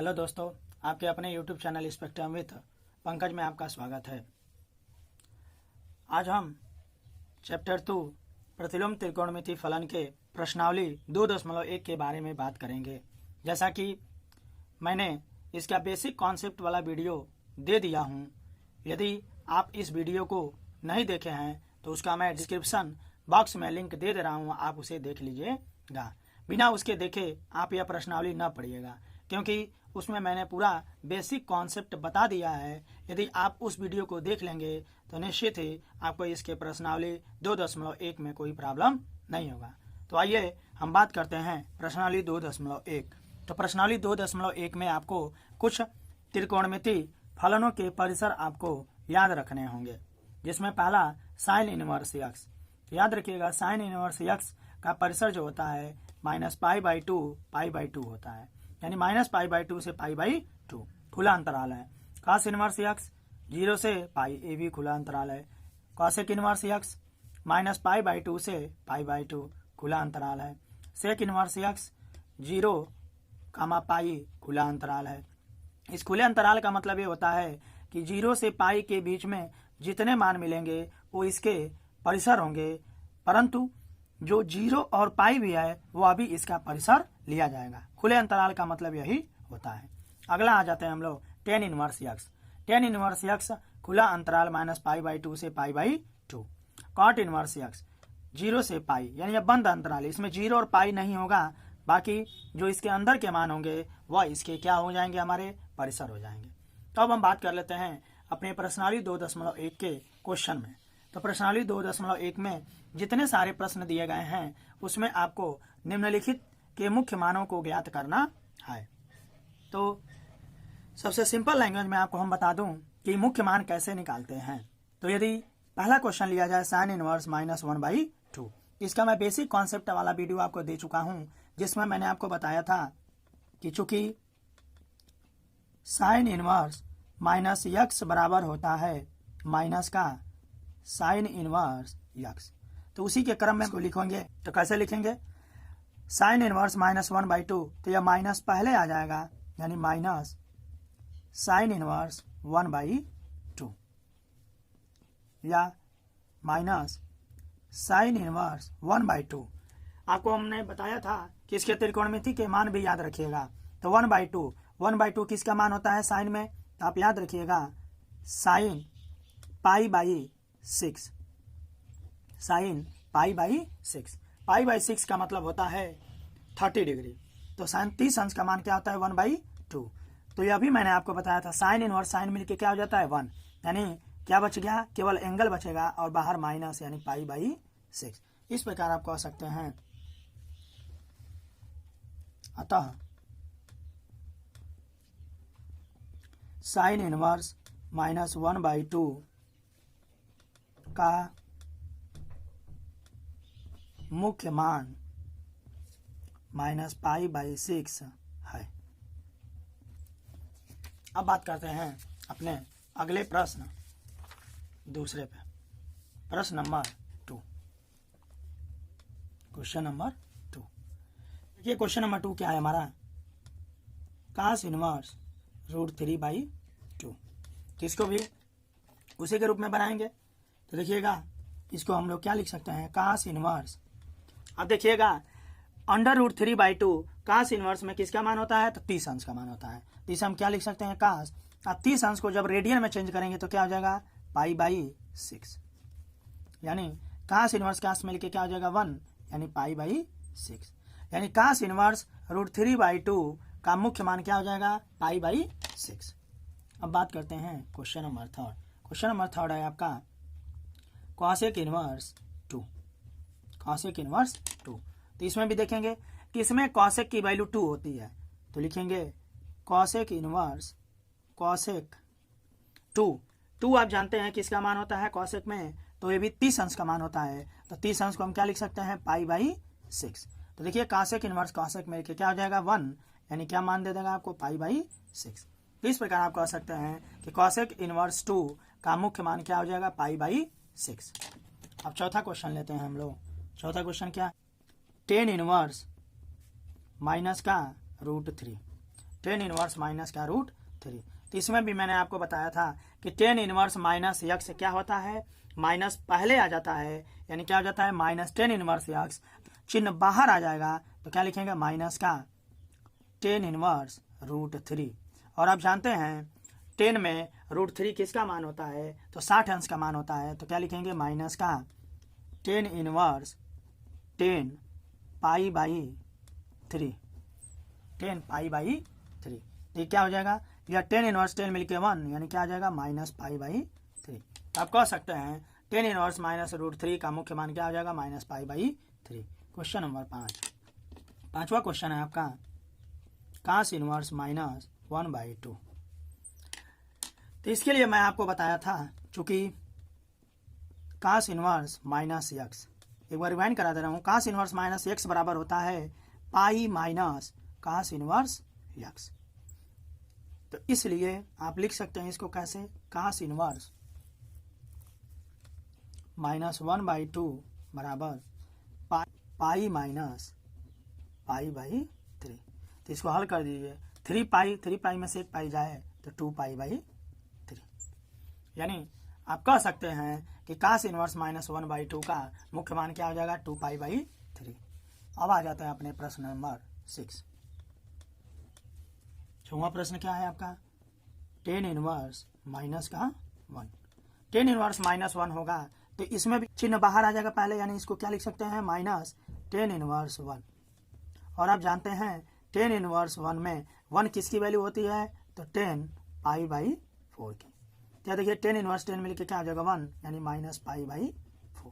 Hello दोस्तों, आपके अपने YouTube channel spectrum with Pankaj में आपका स्वागत है। आज हम चैप्टर 2 प्रतिलोम त्रिकोणमिति फलन के प्रश्नावली 2.1 के बारे में बात करेंगे। जैसा कि मैंने इसका बेसिक कॉन्सेप्ट वाला वीडियो दे दिया हूँ। यदि आप इस वीडियो को नहीं देखे हैं तो उसका मैं डिस्क्रिप्शन बॉक्स में लिंक दे रहा हूँ, आप उसे देख लीजिएगा। बिना उसके देखे आप यह प्रश्नावली न पढ़िएगा, क्योंकि उसमें मैंने पूरा बेसिक कॉन्सेप्ट बता दिया है। यदि आप उस वीडियो को देख लेंगे तो निश्चित ही आपको इसके प्रश्नावली 2.1 में कोई प्रॉब्लम नहीं होगा। तो आइए हम बात करते हैं प्रश्नावली 2.1। तो प्रश्नावली 2.1 में आपको कुछ त्रिकोणमिति फलनों के परिसर आपको याद रखने होंगे, जिसमें पहला साइन इनवर्स एक्स। याद रखिएगा, साइन इनवर्स एक्स का परिसर जो होता है -π/2 होता है, यानी -π/2 से π/2 खुला अंतराल है। कॉस इनवर्स एक्स 0 से पाई, ये भी खुला अंतराल है। कॉसेक इनवर्स एक्स -π/2 से π/2 खुला अंतराल है। सेक इनवर्स एक्स 0, पाई खुला अंतराल है। इस खुले अंतराल का मतलब ये होता है कि 0 से पाई के बीच में जितने मान मिलेंगे वो इसके परिसर होंगे, परंतु जो 0 और पाई भी है वो अभी इसका परिसर लिया जाएगा। खुले अंतराल का मतलब यही होता है। अगला आ जाते हैं हम लोग tan inverse x. Tan inverse x खुला अंतराल -π/2 से π/2। कॉट इनवर्स एक्स 0 से पाई, यानी यह बंद अंतराल, इसमें 0 और पाई नहीं होगा, बाकी जो इसके अंदर के मान होंगे वह इसके क्या हो जाएंगे, हमारे परिसर हो जाएंगे। तो अब हम बात कर लेते हैं अपने प्रश्नावली 2.1 के क्वेश्चन में। तो प्रश्नावली 2.1 में जितने सारे प्रश्न दिए गए हैं उसमें आपको निम्नलिखित के मुख्य मानों को ज्ञात करना है। तो सबसे सिंपल लैंग्वेज में आपको हम बता दूं कि मुख्य मान कैसे निकालते हैं। तो यदि पहला क्वेश्चन लिया जाए साइन इनवर्स -1/2, इसका मैं बेसिक कॉन्सेप्ट वाला वीडियो आपको दे चुका हूं, जिसमें मैंने आपको बताया था कि चूंकि साइन इनवर्स -x बराबर होता है माइनस का साइन इनवर्स x, तो उसी के क्रम में इसको लिखेंगे। तो कैसे लिखेंगे, साइन इनवर्स -1/2, तो यह माइनस पहले आ जाएगा, यानी माइनस साइन इनवर्स 1/2 या माइनस साइन इनवर्स 1/2। आपको हमने बताया था कि इसके त्रिकोणमिति के मान भी याद रखिएगा। तो 1/2 किसका मान होता है साइन में, तो आप याद रखिएगा साइन π/6, साइन π/6। π/6 का मतलब होता है 30 डिग्री। तो साइन 30 अंश का मान क्या होता है 1/2। तो यह भी मैंने आपको बताया था, साइन इनवर्स साइन मिलके क्या हो जाता है 1, यानी क्या बच गया, केवल एंगल बचेगा और बाहर माइनस, यानी π/6। इस प्रकार आप कह सकते हैं। अतः साइन इनवर्स -1/2 का मुख्य मान -π/6 है। अब बात करते हैं अपने अगले प्रश्न, दूसरे पे, प्रश्न नंबर 2। क्वेश्चन नंबर 2, देखिए क्वेश्चन नंबर 2 क्या है हमारा, cos इनवर्स √3/2। तो इसको भी उसी के रूप में बनाएंगे। तो देखिएगा, इसको हम लोग क्या लिख सकते हैं, cos इनवर्स। अब देखिएगा √3/2 cos इनवर्स में किसका मान होता है, तो 30 अंश का मान होता है। तो इसे हम क्या लिख सकते हैं, cos। अब 30 अंश को जब रेडियन में चेंज करेंगे तो क्या हो जाएगा, π/6, यानी cos इनवर्स cos में लिखे क्या हो जाएगा 1, यानी π/6, यानी cos इनवर्स √3/2 का मुख्य मान क्या हो जाएगा, π/6। अब बात करते हैं क्वेश्चन नंबर 3। क्वेश्चन नंबर 3 है आपका कॉसेक इनवर्स 2। कॉसेक इनवर्स 2, तो इसमें भी देखेंगे कि इसमें कॉसेक की वैल्यू 2 होती है। तो लिखेंगे कॉसेक इनवर्स कॉसेक 2 आप जानते हैं किसका मान होता है कॉसेक में, तो ये भी 30 अंश का मान होता है। तो 30 अंश को हम क्या लिख सकते हैं, π/6। तो देखिए कॉसेक इनवर्स कॉसेक में क्या हो जाएगा 1, यानी क्या मान दे देगा आपको π/6। तो इस प्रकार आप कह सकते हैं कि कॉसेक इनवर्स 2 का मुख्य मान क्या हो जाएगा, π/6। अब चौथा क्वेश्चन लेते हैं हम लोग। चौथा क्वेश्चन क्या, टेन इनवर्स माइनस का √3। टेन इनवर्स माइनस का रूट 3। तो इसमें भी मैंने आपको बताया था कि टेन इनवर्स माइनस यक्स क्या होता है, माइनस पहले आ जाता है, यानी क्या हो जाता है माइनस टेन इनवर्स यक्स, चिन्ह बाहर आ जाएगा तो क्या लिखेंगे माइनस का टेन इनवर्स रूट 3। और आप जानते हैं 10 में रूट 3 किसका मान होता है, तो 60 अंश का मान होता है, तो क्या लिखेंगे माइनस का 10 inverse 10 pi by 3, 10 pi by 3। तो ये क्या हो जाएगा, या 10 इनवर्स 10 मिलके 1, यानी क्या आ जाएगा माइनस पाई बाई 3। तो आप कह सकते हैं 10 इनवर्स माइनस रूट 3 का मुख्य मान क्या हो जाएगा minus pi by 3। Question number 5, पांचवा क्वेश्चन है आपका cos इनवर्स माइनस 1/2। तो इसके लिए मैं आपको बताया था, चूंकि cos इनवर्स माइनस एक्स, एक बार रिवाइंड करा दे रहा हूँ, cos इनवर्स माइनस एक्स बराबर होता है pi minus cos inverse x. तो इसलिए आप लिख सकते हैं इसको कैसे, cos इनवर्स माइनस 1/2 बराबर पाई माइनस पाई बाई 3। तो इसको हल कर दीजिए, 3 पाई में से एक पाई जाए तो 2 पाई बाई 3। यानी आप कह सकते हैं कि cos इनवर्स माइनस 1/2 का मुख्य मान क्या हो जाएगा 2 पाई बाई 3। अब आ जाता है अपने प्रश्न नंबर 6। छठवां प्रश्न क्या है आपका, 10 इनवर्स माइनस का 1। 10 इनवर्स माइनस 1 होगा तो इसमें भी चिन्ह बाहर आ जाएगा पहले, यानी इसको क्या लिख सकते हैं माइनस 10 इनवर्स 1। और आप जानते हैं 10 इनवर्स 1 में 1 किसकी वैल्यू होती है, तो 10 पाई बाई 4 की। क्या देखिए 10 इनवर्स 10 मिलकर क्या आ जाएगा 1, यानी माइनस पाई बाई 4।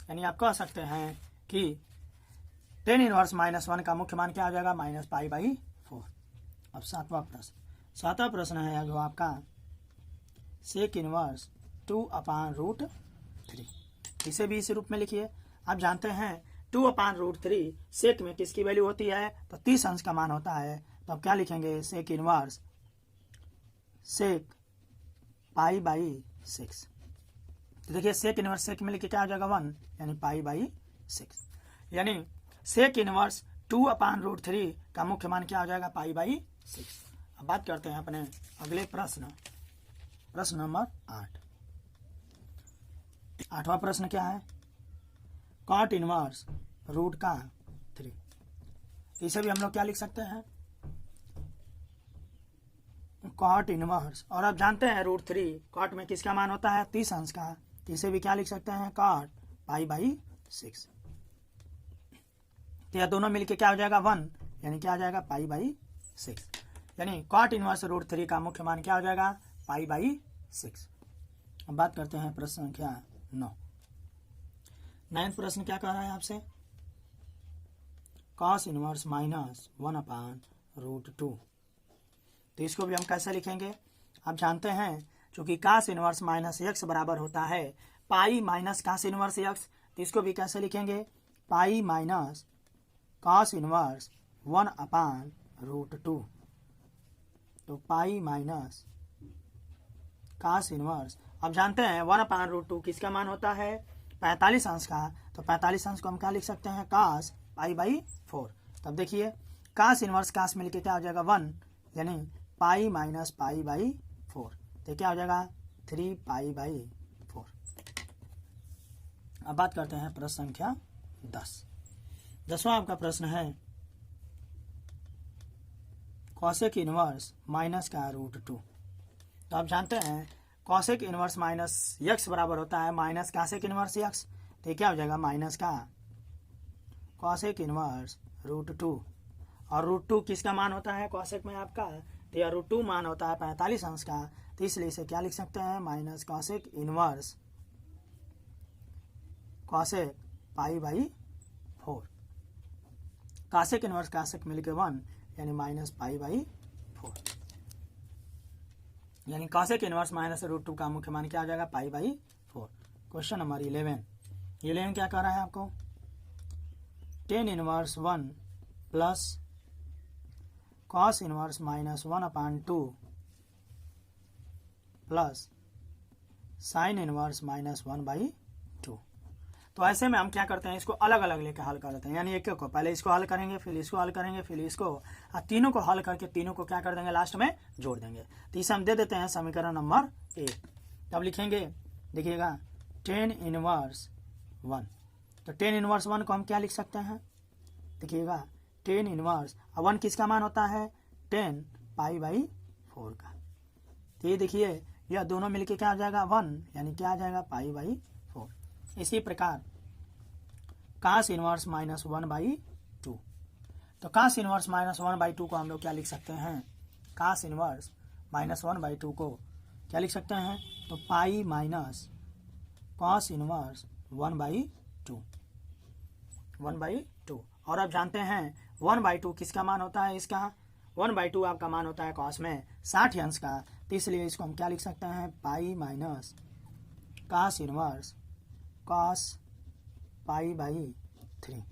यानी आप कह सकते हैं कि 10 इनवर्स माइनस 1 का मुख्य मान क्या आ जाएगा माइनस पाई बाई 4। अब सातवां प्रश्न है जो आपका सेक इनवर्स 2/√3। इसे भी इसी रूप में लिखिए। आप जानते हैं 2/√3 सेक में किसकी वैल्यू होती है, तो 30 अंश का मान होता है। तो अब क्या लिखेंगे sec inverse sec pi by 6। तो देखिए सेक इनवर्स सेक में लिखे क्या आ जाएगा 1, यानी पाई बाई 6। यानी सेक इनवर्स 2/√3 का मुख्य मान क्या हो जाएगा पाई बाई 6। अब बात करते हैं अपने अगले प्रश्न नंबर 8। आठवां प्रश्न क्या है, कॉट इनवर्स रूट का 3। इसे भी हम लोग क्या लिख सकते हैं कॉट इनवर्स, और आप जानते हैं √3 कॉट में किसका मान होता है 30 अंश का, तो इसे भी क्या लिख सकते हैं कॉट पाई बाई 6। तो यह दोनों मिलके क्या हो जाएगा 1, यानी क्या आ जाएगा पाई बाई 6। यानी कॉट इनवर्स √3 का मुख्य मान क्या हो जाएगा पाई बाई 6। अब बात करते हैं प्रश्न संख्या 9। 9वां प्रश्न क्या कह रहा है आपसे, cos इनवर्स माइनस 1/√2। तो इसको भी हम कैसे लिखेंगे, आप जानते हैं चूंकि cos इनवर्स माइनस x बराबर होता है pi minus cos inverse x, तो इसको भी कैसे लिखेंगे पाई माइनस cos इनवर्स 1/√2। तो पाई माइनस cos इनवर्स, अब जानते हैं 1/√2 किसका मान होता है 45 अंश का, तो 45 अंश को हम क्या लिख सकते हैं cos पाई बाई 4। तब देखिए cos इनवर्स cos मिलके क्या हो जाएगा 1, यानी पाई माइनस पाई बाई 4। तो क्या हो जाएगा 3 पाई बाई 4। अब बात करते हैं प्रश्न संख्या 10। 10वां आपका प्रश्न है कॉसेक इनवर्स माइनस का √2। तो आप जानते हैं कॉसेक इनवर्स माइनस x बराबर होता है माइनस कॉसेक इनवर्स x। तो क्या हो जाएगा माइनस का कॉसेक इनवर्स √2, और √2 किसका मान होता है कॉसेक में आपका, तो यह √2 मान होता है 45 अंश का, तो इसलिए इसे क्या लिख सकते हैं minus cosec inverse cosec pi by 4। Cosec inverse cosec मिलके 1, यानी माइनस पाई बाई 4। यानी कॉसेक इनवर्स माइनस √2 का मुख्य मान क्या आ जाएगा पाई बाई 4। क्वेश्चन नंबर 11 क्या कह रहा है आपको, 10 inverse 1 plus cos inverse minus 1/2 plus sine inverse minus 1/2। तो ऐसे में हम क्या करते हैं, इसको अलग अलग लेकर हल कर लेते हैं, यानी एक एक को पहले इसको हल करेंगे, फिर इसको हल करेंगे, फिर इसको, और तीनों को हल करके तीनों को क्या कर देंगे, लास्ट में जोड़ देंगे। तो इसे हम दे देते हैं समीकरण नंबर 1। तब लिखेंगे, देखिएगा 10 इनवर्स 1। तो 10 इनवर्स 1 को हम क्या लिख सकते हैं, देखिएगा 10 इनवर्स 1 किसका मान होता है, 10 π/4 का। तो ये देखिए यह दोनों मिलके क्या आ जाएगा 1, यानी क्या आ जाएगा π/4। इसी प्रकार cos इनवर्स -1/2। तो cos इनवर्स -1/2 को हम लोग क्या लिख सकते हैं, cos इनवर्स -1/2 को क्या लिख सकते हैं, तो पाई माइनस cos इनवर्स 1/2। और अब जानते हैं 1/2 किसका मान होता है, इसका 1/2 आपका मान होता है cos में 60 अंश का। तो इसलिए इसको हम क्या लिख सकते हैं, pi minus cos inverse cos π/3।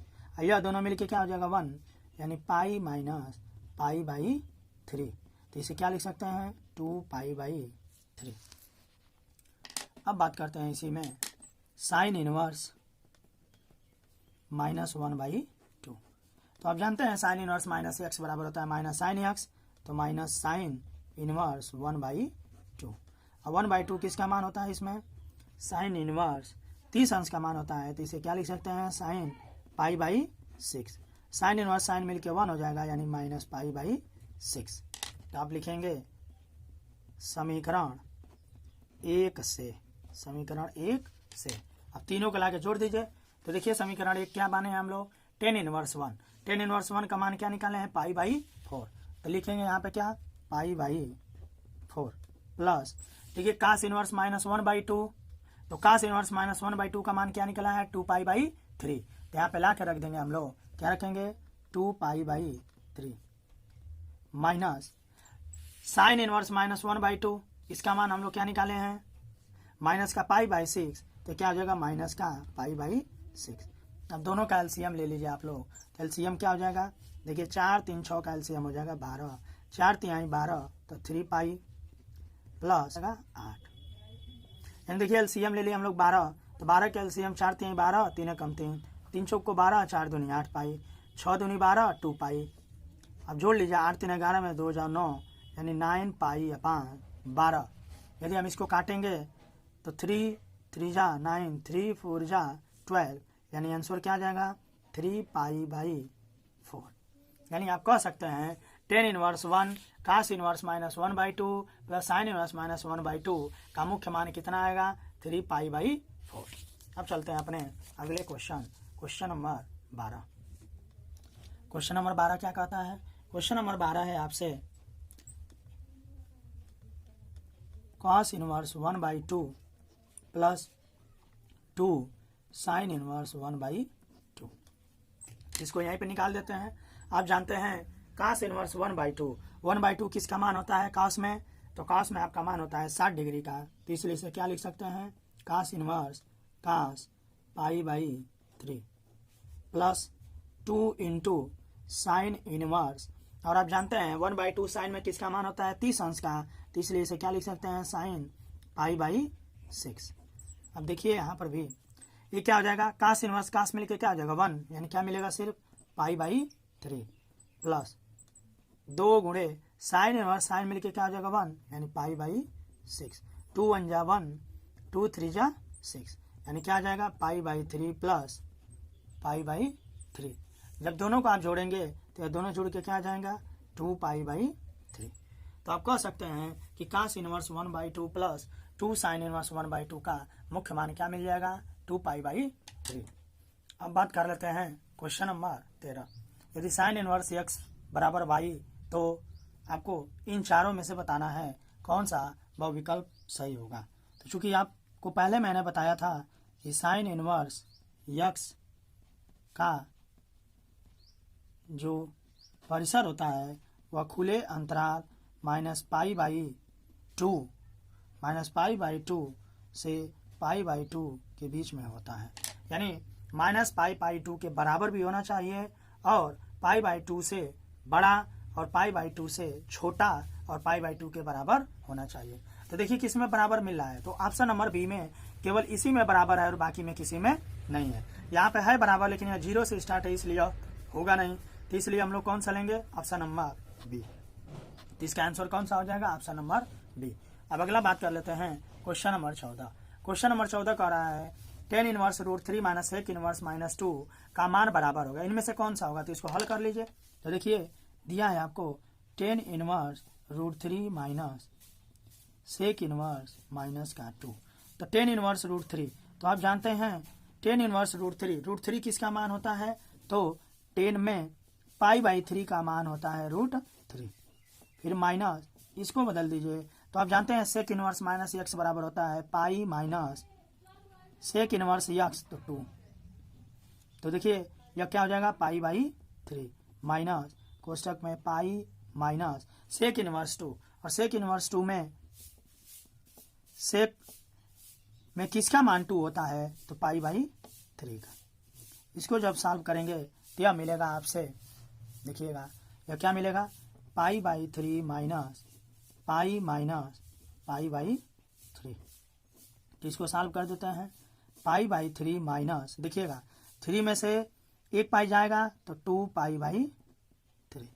यह दोनों मिलके क्या हो जाएगा 1, यानी पाई माइनस π/3। तो इसे क्या लिख सकते हैं, 2π/3। अब बात करते हैं इसी में साइन इनवर्स -1/2। तो आप जानते हैं साइन इनवर्स -x बराबर होता है माइनस साइन x, तो माइनस साइन इनवर्स 1/2। अब 1/2 किसका मान होता है, इसमें साइन इनवर्स 30 अंश का मान होता है। तो इसे क्या लिख सकते हैं, साइन π/6। साइन इनवर्स साइन मिलके 1 हो जाएगा, यानी -π/6। तो आप लिखेंगे समीकरण 1 से, समीकरण 1 से अब तीनों को लाके जोड़ दीजिए। तो देखिए समीकरण 1 क्या माने हैं हम लोग, 10 इनवर्स 1। 10 इनवर्स 1 का मान क्या निकाले हैं, π/4। तो लिखेंगे यहाँ पे क्या, π/4 प्लस, देखिए cos इनवर्स -1/2। तो cos इनवर्स -1/2 का मान क्या निकला है, 2π/3। तो यहाँ पे ला के रख देंगे हम लोग, क्या रखेंगे, 2π/3 माइनस साइन इनवर्स -1/2। इसका मान हम लोग क्या निकाले हैं, माइनस का π/6। तो क्या हो जाएगा, माइनस का π/6। अब दोनों का एलसीएम ले लीजिए आप लोग। तो एलसीएम क्या हो जाएगा, देखिए 4 3 6 का एलसीएम हो जाएगा 12, 4 3 12, तो 3π प्लस 8। यानी देखिए एलसीएम ले लिए हम लोग 12, तो 12 का एलसीएम 4 3 12, 3 कम 3, 3 चौक को 12, 4 दूनी 8π, 6 दूनी 12, 2π। अब जोड़ लीजिए 8 3 11 में 2 जाओ 9, यानी 9π/12। यदि हम इसको काटेंगे तो 3 3 जा 9, 3 4 जा 12, यानी आंसर क्या आ जाएगा, 3π/4। यानी आप कह सकते हैं 10 inverse 1 cos inverse -1/2 plus sine inverse -1/2 का मुख्य मान कितना आएगा, 3π/4। अब चलते हैं अपने अगले क्वेश्चन नंबर 12। क्वेश्चन नंबर 12 क्या कहता है, क्वेश्चन नंबर 12 है आपसे cos inverse 1/2 plus 2 sine inverse 1/2। इसको यहीं पे निकाल देते हैं। आप जानते हैं cos इनवर्स 1/2 किसका मान होता है cos में, तो cos में आपका मान होता है 60 डिग्री का। तो इसलिए इसे क्या लिख सकते हैं, cos inverse cos π/3 plus 2 into sine inverse, और आप जानते हैं 1/2 साइन में किसका मान होता है 30 अंश का। तो इसलिए इसे क्या लिख सकते हैं, साइन π/6। अब देखिए यहाँ पर भी ये क्या हो जाएगा, cos इनवर्स cos मिलके क्या हो जाएगा 1, यानी क्या मिलेगा, सिर्फ π/3 प्लस 2 गुणे साइन इनवर्स साइन मिलके क्या हो जाएगा 1, यानी π/6। 2 1 जा 1, 2 3 जा 6, यानी क्या आ जाएगा π/3 प्लस π/3। जब दोनों को आप जोड़ेंगे तो दोनों जुड़ के क्या आ जाएगा, 2π/3। तो आप कह सकते हैं कि cos inverse 1/2 plus 2 sine inverse 1/2 का मुख्य मान क्या मिल जाएगा, 2π/3। अब बात कर लेते हैं क्वेश्चन नंबर 13। यदि साइन इनवर्स x बराबर y, तो आपको इन चारों में से बताना है कौन सा वह विकल्प सही होगा। तो चूंकि आपको पहले मैंने बताया था कि साइन इनवर्स x का जो परिसर होता है वह खुले अंतराल -π/2 से π/2 के बीच में होता है। यानी -π/2 के बराबर भी होना चाहिए और π/2 से बड़ा और π/2 से छोटा और π/2 के बराबर होना चाहिए। तो देखिए किस में बराबर मिल रहा है, तो ऑप्शन नंबर बी में केवल इसी में बराबर है और बाकी में किसी में नहीं है। यहाँ पे है बराबर लेकिन यहाँ 0 से स्टार्ट है इसलिए होगा नहीं, तो इसलिए हम लोग कौन सा लेंगे, ऑप्शन नंबर बी। तो इसका आंसर कौन सा हो जाएगा, ऑप्शन नंबर बी। अब अगला बात कर लेते हैं क्वेश्चन नंबर 14। क्वेश्चन नंबर 14 कह रहा है tan inverse √3 minus sec inverse -2 का मान बराबर होगा, इनमें से कौन सा होगा, तो इसको हल कर लीजिए। तो देखिए दिया है आपको tan inverse √3 minus sec inverse -2, तो tan इनवर्स √3, तो आप जानते हैं tan इनवर्स √3 किसका मान होता है, तो tan में π/3 का मान होता है √3, फिर माइनस इसको बदल दीजिए, तो आप जानते हैं sec इनवर्स माइनस x बराबर होता है pi minus sec inverse x, तो 2, तो देखिए यह क्या हो जाएगा π/3 माइनस कोष्टक में पाई माइनस sec इनवर्स 2, और sec इनवर्स 2 में sec में किसका मान 2 होता है, तो π/3 का। इसको जब सॉल्व करेंगे तो यह मिलेगा आपसे, देखिएगा यह क्या मिलेगा π/3 माइनस पाई माइनस π/3, तो इसको सॉल्व कर देते हैं। π/3 माइनस, देखिएगा 3 में से 1 पाई जाएगा तो 2 π/3।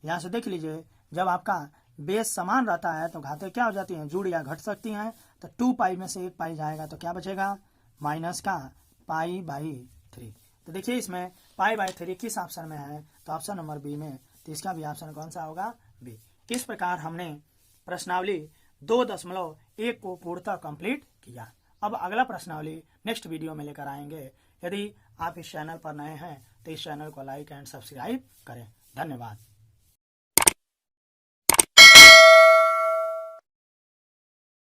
यहाँ से देख लीजिए जब आपका बेस समान रहता है तो घातें क्या हो जाती हैं, जुड़ या घट सकती हैं, तो 2 पाई में से 1 पाई जाएगा तो क्या बचेगा, माइनस का π/3। तो देखिए इसमें π/3 किस ऑप्शन में है, तो ऑप्शन नंबर बी में, तो इसका भी ऑप्शन कौन सा होगा, बी। इस प्रकार हमने प्रश्नावली 2.1 को पूर्णतः कंप्लीट किया। अब अगला प्रश्नावली नेक्स्ट वीडियो में लेकर आएंगे। यदि आप इस चैनल पर नए हैं तो इस चैनल को लाइक एंड सब्सक्राइब करें। धन्यवाद।